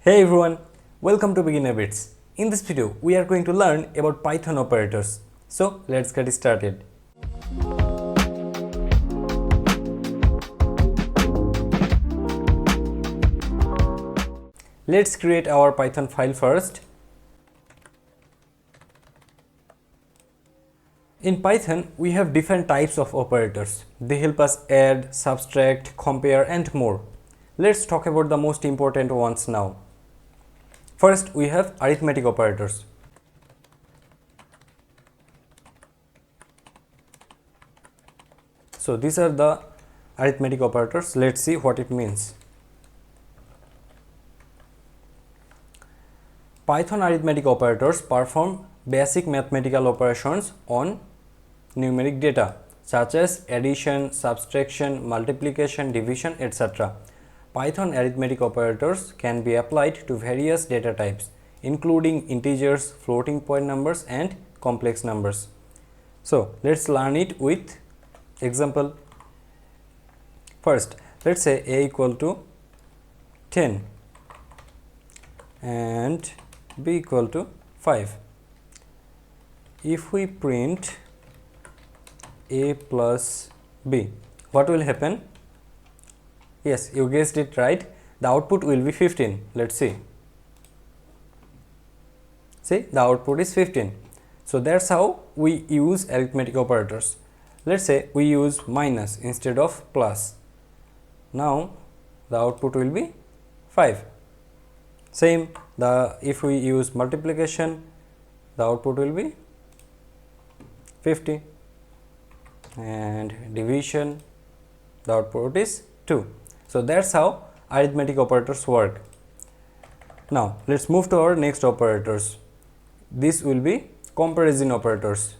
Hey everyone, welcome to Beginner Bits. In this video, we are going to learn about Python operators. So let's get started. Let's create our Python file first. In Python, we have different types of operators. They help us add, subtract, compare and more. Let's talk about the most important ones now. First, we have arithmetic operators. So these are the arithmetic operators. Let's see what it means. Python arithmetic operators perform basic mathematical operations on numeric data such as addition, subtraction, multiplication, division, etc. Python arithmetic operators can be applied to various data types, including integers, floating point numbers, and complex numbers. So let's learn it with example. First, let's say a equal to 10 and b equal to 5. If we print a plus b, what will happen? Yes, you guessed it right. The output will be 15. Let's see. See, the output is 15. So that's how we use arithmetic operators. Let's say we use minus instead of plus. Now the output will be 5. Same, if we use multiplication, the output will be 50, and division, the output is 2. So that's how arithmetic operators work. Now let's move to our next operators. This will be comparison operators.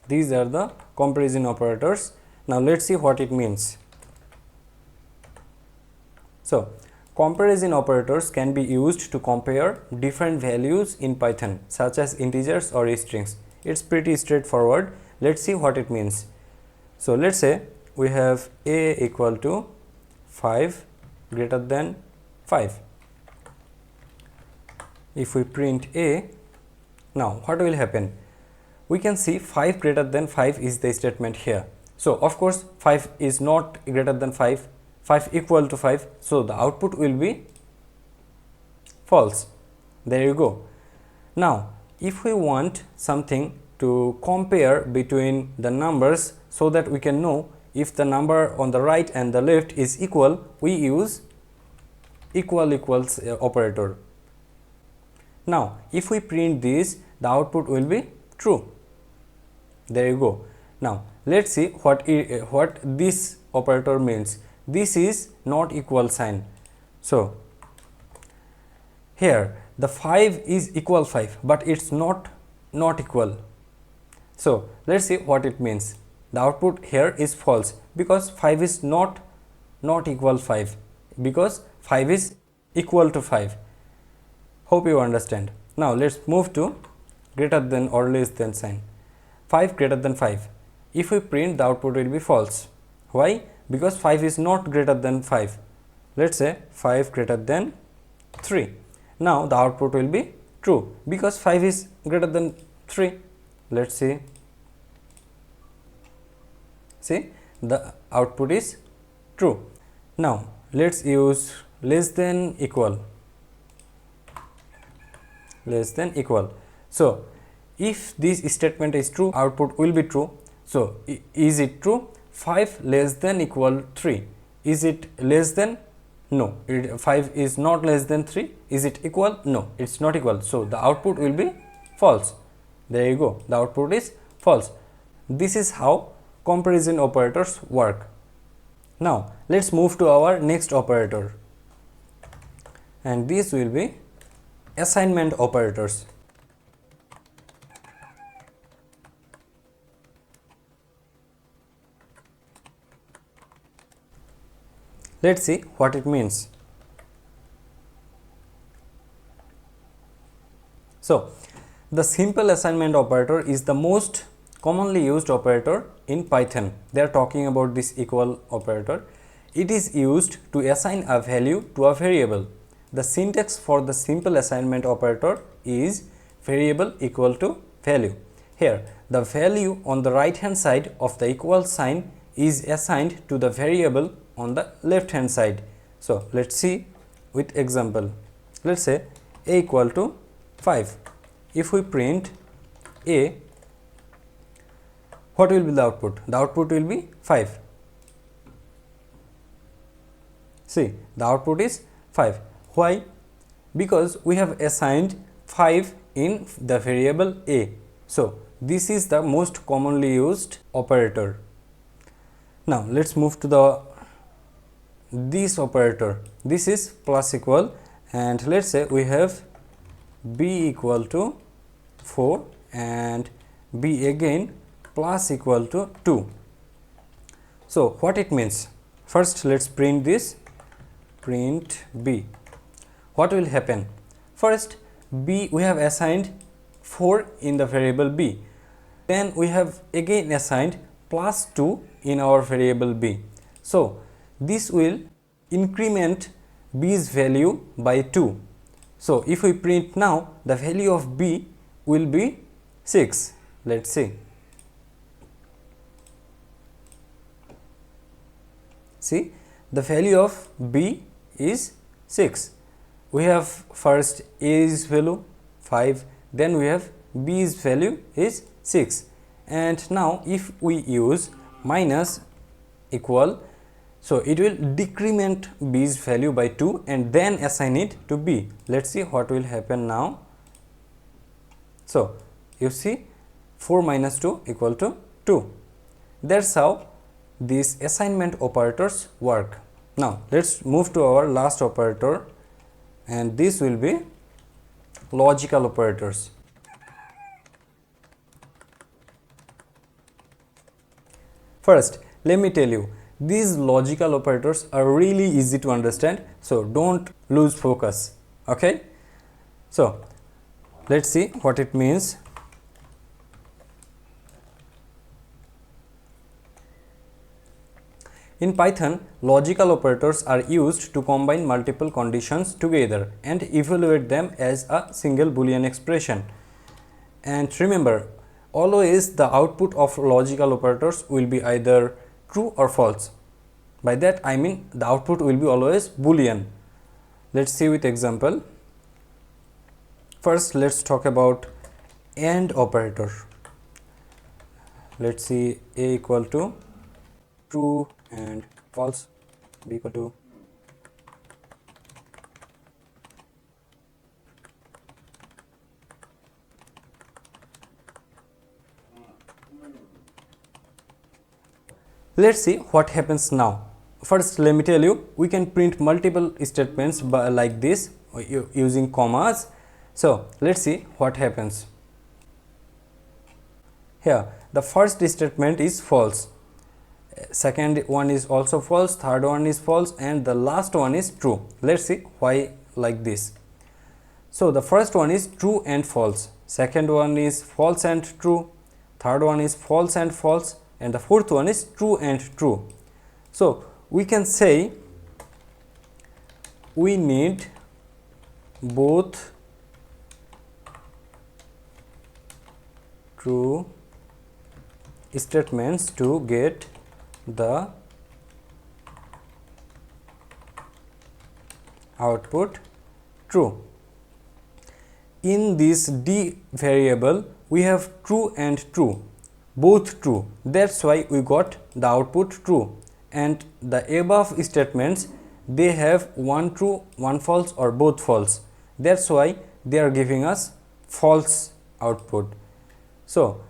These are the comparison operators. Now let's see what it means. So comparison operators can be used to compare different values in Python, such as integers or strings. It's pretty straightforward. Let's see what it means. So let's say we have a equal to 5 greater than 5. If we print a, now what will happen? We can see 5 greater than 5 is the statement here. So of course 5 is not greater than 5, 5 equal to 5, so the output will be false. There you go. Now if we want something to compare between the numbers so that we can know if the number on the right and the left is equal, we use equal equals operator. Now if we print this, the output will be true. There you go. Now let's see what this operator means. This is not equal sign. So here the 5 is equal 5, but it's not equal. So let's see what it means. The output here is false because 5 is not equal 5, because 5 is equal to 5. Hope you understand. Now let's move to greater than or less than sign. 5 greater than 5. If we print, the output will be false. Why? Because 5 is not greater than 5. Let's say 5 greater than 3. Now the output will be true because 5 is greater than 3. Let's see. See, the output is true. Now let's use less than equal. Less than equal. So if this statement is true, output will be true. So is it true? 5 less than equal 3. Is it less than? No. 5 is not less than 3. Is it equal? No, it's not equal. So the output will be false. There you go. The output is false. This is how comparison operators work. Now let's move to our next operator. And this will be assignment operators. Let's see what it means. So The simple assignment operator is the most commonly used operator in Python. They are talking about this equal operator. It is used to assign a value to a variable. The syntax for the simple assignment operator is variable equal to value. Here, the value on the right hand side of the equal sign is assigned to the variable on the left hand side. So, let us see with example. Let us say a equal to 5. If we print a, what will be the output? The output will be 5. See, the output is 5. Why? Because we have assigned 5 in the variable a. So, this is the most commonly used operator. Now, let us move to this operator. This is plus equal, and let us say we have b equal to 4 and b again plus equal to 2. So, what it means? First, let us print this, print b. What will happen? First, b we have assigned 4 in the variable b. Then we have again assigned plus 2 in our variable b. So, this will increment b's value by 2. So, if we print now, the value of b will be 6. Let us see. See, the value of b is 6. We have first a's value 5, then we have b's value is 6. And now, if we use minus equal, so it will decrement b's value by 2 and then assign it to b. Let us see what will happen now. So, you see 4 minus 2 equal to 2. That is how these assignment operators work. Now, let us move to our last operator, and this will be logical operators. First, let me tell you, these logical operators are really easy to understand, so don't lose focus. Okay? So, let us see what it means. In Python, logical operators are used to combine multiple conditions together and evaluate them as a single Boolean expression. And remember, always the output of logical operators will be either true or false. By that I mean the output will be always Boolean. Let us see with example. First, let us talk about AND operator. Let us see a equal to true and false, b equal to let us see what happens now. First, let me tell you, we can print multiple statements like this using commas. So, let us see what happens. Here, the first statement is false, second one is also false, third one is false, and the last one is true. Let us see why like this. So, the first one is true and false, second one is false and true, third one is false and false, and the fourth one is true and true. So, we can say we need both true statements to get the output true. In this d variable, we have true and true, both true. That is why we got the output true, and the above statements, they have one true, one false, or both false. That is why they are giving us false output. So,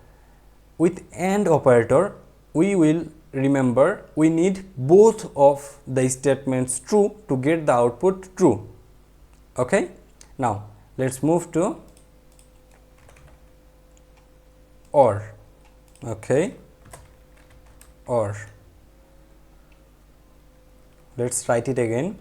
with AND operator, we will remember we need both of the statements true to get the output true. Okay? Now, let us move to OR. Okay? OR. Let us write it again.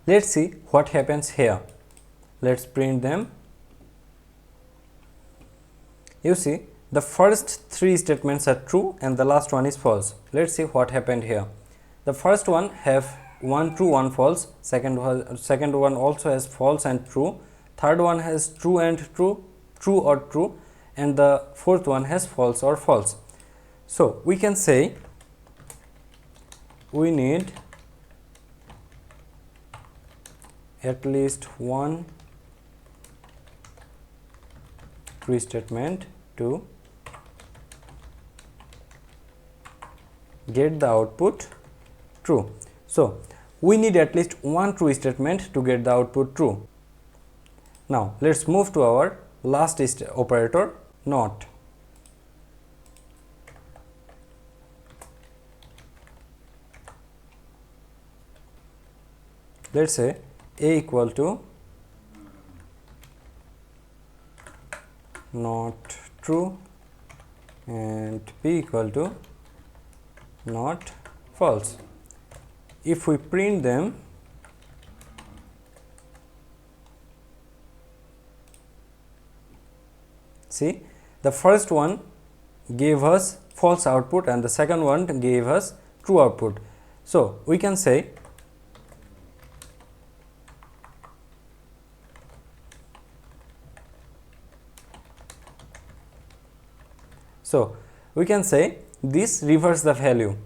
Let's see what happens here. Let's print them. You see, the first three statements are true and the last one is false. Let's see what happened here. The first one have one true, one false. Second one also has false and true. Third one has true and true, true or true, and the fourth one has false or false. So we can say we need at least one true statement to get the output true. So we need at least one true statement to get the output true. Now let's move to our last operator, not. Let's say a equal to not true and b equal to not false. If we print them, see, the first one gave us false output and the second one gave us true output. So we can say this reverse the value,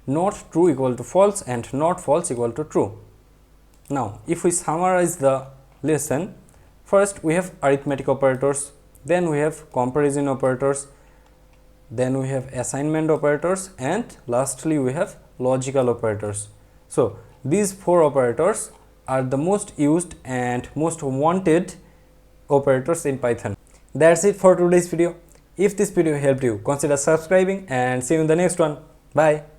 not true equal to false and not false equal to true. Now if we summarize the lesson, first we have arithmetic operators, then we have comparison operators, then we have assignment operators, and lastly we have logical operators. So these four operators are the most used and most wanted operators in Python. That's it for today's video. If this video helped you, consider subscribing and see you in the next one. Bye.